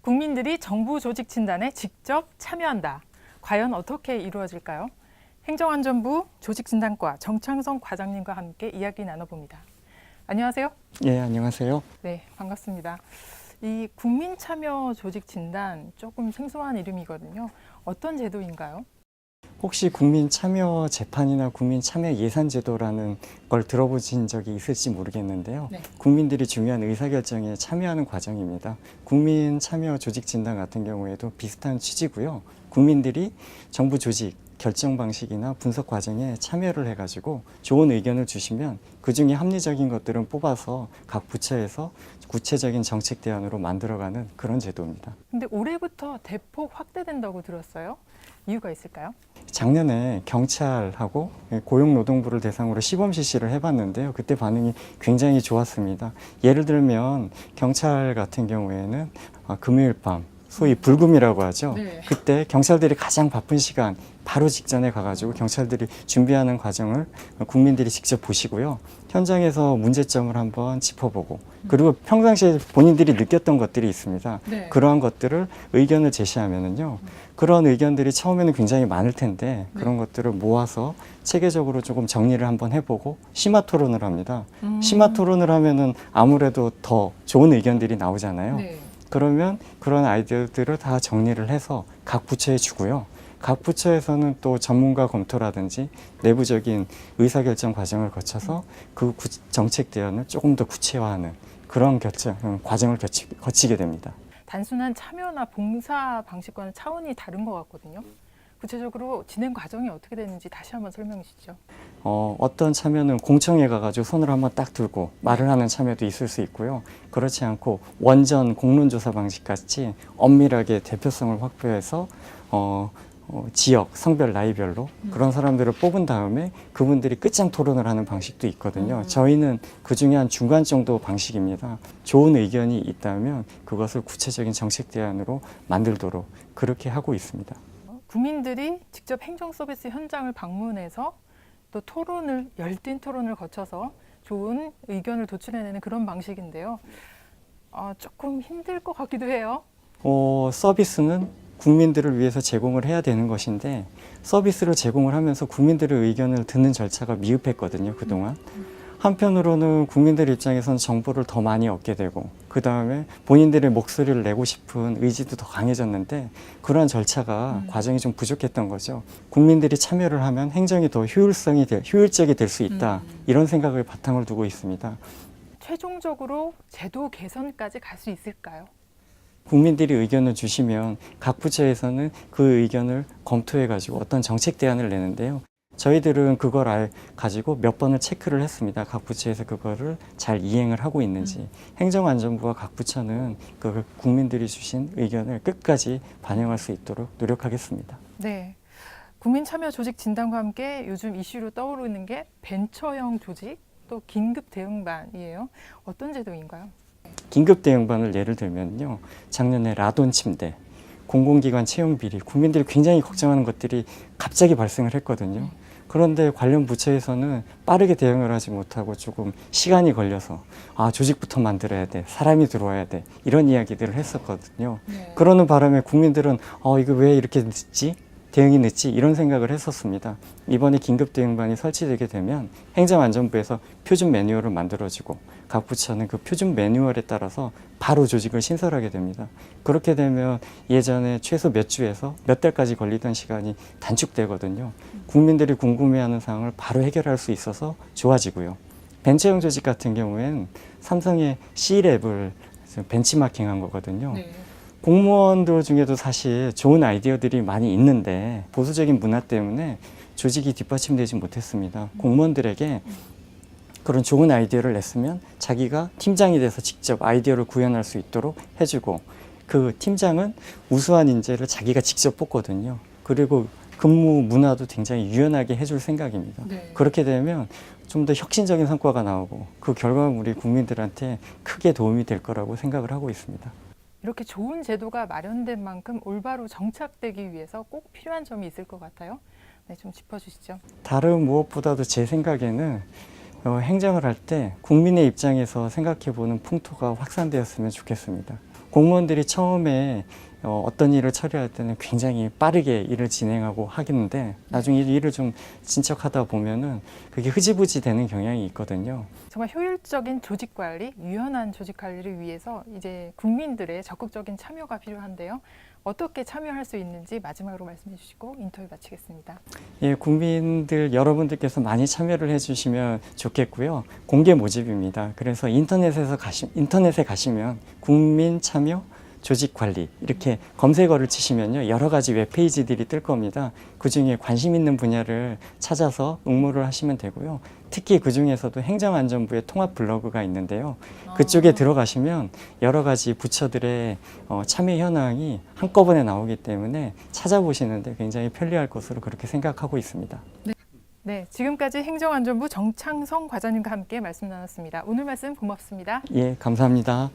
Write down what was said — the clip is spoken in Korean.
국민들이 정부 조직 진단에 직접 참여한다. 과연 어떻게 이루어질까요? 행정안전부 조직진단과 정창성 과장님과 함께 이야기 나눠봅니다. 안녕하세요. 예, 안녕하세요. 네, 반갑습니다. 이 국민참여 조직진단 조금 생소한 이름이거든요. 어떤 제도인가요? 혹시 국민참여 재판이나 국민참여 예산제도라는 걸 들어보신 적이 있을지 모르겠는데요. 네. 국민들이 중요한 의사결정에 참여하는 과정입니다. 국민참여 조직진단 같은 경우에도 비슷한 취지고요. 국민들이 정부 조직 결정 방식이나 분석 과정에 참여를 해가지고 좋은 의견을 주시면 그중에 합리적인 것들은 뽑아서 각 부처에서 구체적인 정책 대안으로 만들어가는 그런 제도입니다. 근데 올해부터 대폭 확대된다고 들었어요. 이유가 있을까요? 작년에 경찰하고 고용노동부를 대상으로 시범 실시를 해봤는데요. 그때 반응이 굉장히 좋았습니다. 예를 들면 경찰 같은 경우에는 금요일 밤 소위 불금이라고 하죠. 네. 그때 경찰들이 가장 바쁜 시간 바로 직전에 가가지고 경찰들이 준비하는 과정을 국민들이 직접 보시고요. 현장에서 문제점을 한번 짚어보고 그리고 평상시에 본인들이 느꼈던 것들이 있습니다. 네. 그러한 것들을 의견을 제시하면은요. 그런 의견들이 처음에는 굉장히 많을 텐데 그런 것들을 모아서 체계적으로 조금 정리를 한번 해보고 심화 토론을 합니다. 심화 토론을 하면은 아무래도 더 좋은 의견들이 나오잖아요. 네. 그러면 그런 아이디어들을 다 정리를 해서 각 부처에 주고요. 각 부처에서는 또 전문가 검토라든지 내부적인 의사결정 과정을 거쳐서 그 정책 대안을 조금 더 구체화하는 그런 과정을 거치게 됩니다. 단순한 참여나 봉사 방식과는 차원이 다른 것 같거든요. 구체적으로 진행 과정이 어떻게 되는지 다시 한번 설명해 주시죠. 어떤 참여는 공청회 가가지고 손을 한번 딱 들고 말을 하는 참여도 있을 수 있고요. 그렇지 않고 원전 공론조사 방식 같이 엄밀하게 대표성을 확보해서 지역, 성별, 나이별로 그런 사람들을 뽑은 다음에 그분들이 끝장 토론을 하는 방식도 있거든요. 저희는 그 중에 한 중간 정도 방식입니다. 좋은 의견이 있다면 그것을 구체적인 정책 대안으로 만들도록 그렇게 하고 있습니다. 국민들이 직접 행정 서비스 현장을 방문해서 또 열띤 토론을 거쳐서 좋은 의견을 도출해내는 그런 방식인데요. 조금 힘들 것 같기도 해요. 서비스는 국민들을 위해서 제공을 해야 되는 것인데 서비스를 제공을 하면서 국민들의 의견을 듣는 절차가 미흡했거든요, 그동안. 한편으로는 국민들 입장에서는 정보를 더 많이 얻게 되고 그 다음에 본인들의 목소리를 내고 싶은 의지도 더 강해졌는데 그러한 절차가 과정이 좀 부족했던 거죠. 국민들이 참여를 하면 행정이 더 효율적이 될 수 있다. 이런 생각을 바탕을 두고 있습니다. 최종적으로 제도 개선까지 갈 수 있을까요? 국민들이 의견을 주시면 각 부처에서는 그 의견을 검토해가지고 어떤 정책 대안을 내는데요. 저희들은 그걸 가지고 몇 번을 체크를 했습니다. 각 부처에서 그거를 잘 이행을 하고 있는지. 행정안전부와 각 부처는 그 국민들이 주신 의견을 끝까지 반영할 수 있도록 노력하겠습니다. 네. 국민참여 조직 진단과 함께 요즘 이슈로 떠오르는 게 벤처형 조직, 또 긴급 대응반이에요. 어떤 제도인가요? 긴급 대응반을 예를 들면요. 작년에 라돈 침대, 공공기관 채용 비리, 국민들이 굉장히 걱정하는 것들이 갑자기 발생을 했거든요. 그런데 관련 부처에서는 빠르게 대응을 하지 못하고 조금 시간이 걸려서 조직부터 만들어야 돼, 사람이 들어와야 돼 이런 이야기들을 했었거든요. 네. 그러는 바람에 국민들은 이거 왜 이렇게 늦지? 대응이 늦지? 이런 생각을 했었습니다. 이번에 긴급 대응반이 설치되게 되면 행정안전부에서 표준 매뉴얼을 만들어주고 각 부처는 그 표준 매뉴얼에 따라서 바로 조직을 신설하게 됩니다. 그렇게 되면 예전에 최소 몇 주에서 몇 달까지 걸리던 시간이 단축되거든요. 국민들이 궁금해하는 사항을 바로 해결할 수 있어서 좋아지고요. 벤처형 조직 같은 경우에는 삼성의 C랩을 벤치마킹한 거거든요. 네. 공무원들 중에도 사실 좋은 아이디어들이 많이 있는데 보수적인 문화 때문에 조직이 뒷받침되지 못했습니다. 공무원들에게 그런 좋은 아이디어를 냈으면 자기가 팀장이 돼서 직접 아이디어를 구현할 수 있도록 해주고 그 팀장은 우수한 인재를 자기가 직접 뽑거든요. 그리고 근무 문화도 굉장히 유연하게 해줄 생각입니다. 네. 그렇게 되면 좀 더 혁신적인 성과가 나오고 그 결과물이 국민들한테 크게 도움이 될 거라고 생각을 하고 있습니다. 이렇게 좋은 제도가 마련된 만큼 올바로 정착되기 위해서 꼭 필요한 점이 있을 것 같아요. 네, 좀 짚어주시죠. 다른 무엇보다도 제 생각에는 행정을 할 때 국민의 입장에서 생각해보는 풍토가 확산되었으면 좋겠습니다. 공무원들이 처음에 어떤 일을 처리할 때는 굉장히 빠르게 일을 진행하고 하겠는데 나중에 일을 좀 진척하다 보면은 그게 흐지부지 되는 경향이 있거든요. 정말 효율적인 조직 관리, 유연한 조직 관리를 위해서 이제 국민들의 적극적인 참여가 필요한데요. 어떻게 참여할 수 있는지 마지막으로 말씀해 주시고 인터뷰 마치겠습니다. 예, 국민들 여러분들께서 많이 참여를 해주시면 좋겠고요. 공개 모집입니다. 그래서 인터넷에 가시면 국민 참여 조직 관리 이렇게 검색어를 치시면요 여러 가지 웹페이지들이 뜰 겁니다. 그 중에 관심 있는 분야를 찾아서 응모를 하시면 되고요. 특히 그 중에서도 행정안전부의 통합 블로그가 있는데요. 그쪽에 들어가시면 여러 가지 부처들의 참여 현황이 한꺼번에 나오기 때문에 찾아보시는데 굉장히 편리할 것으로 그렇게 생각하고 있습니다. 네, 지금까지 행정안전부 정창성 과장님과 함께 말씀 나눴습니다. 오늘 말씀 고맙습니다. 예, 감사합니다.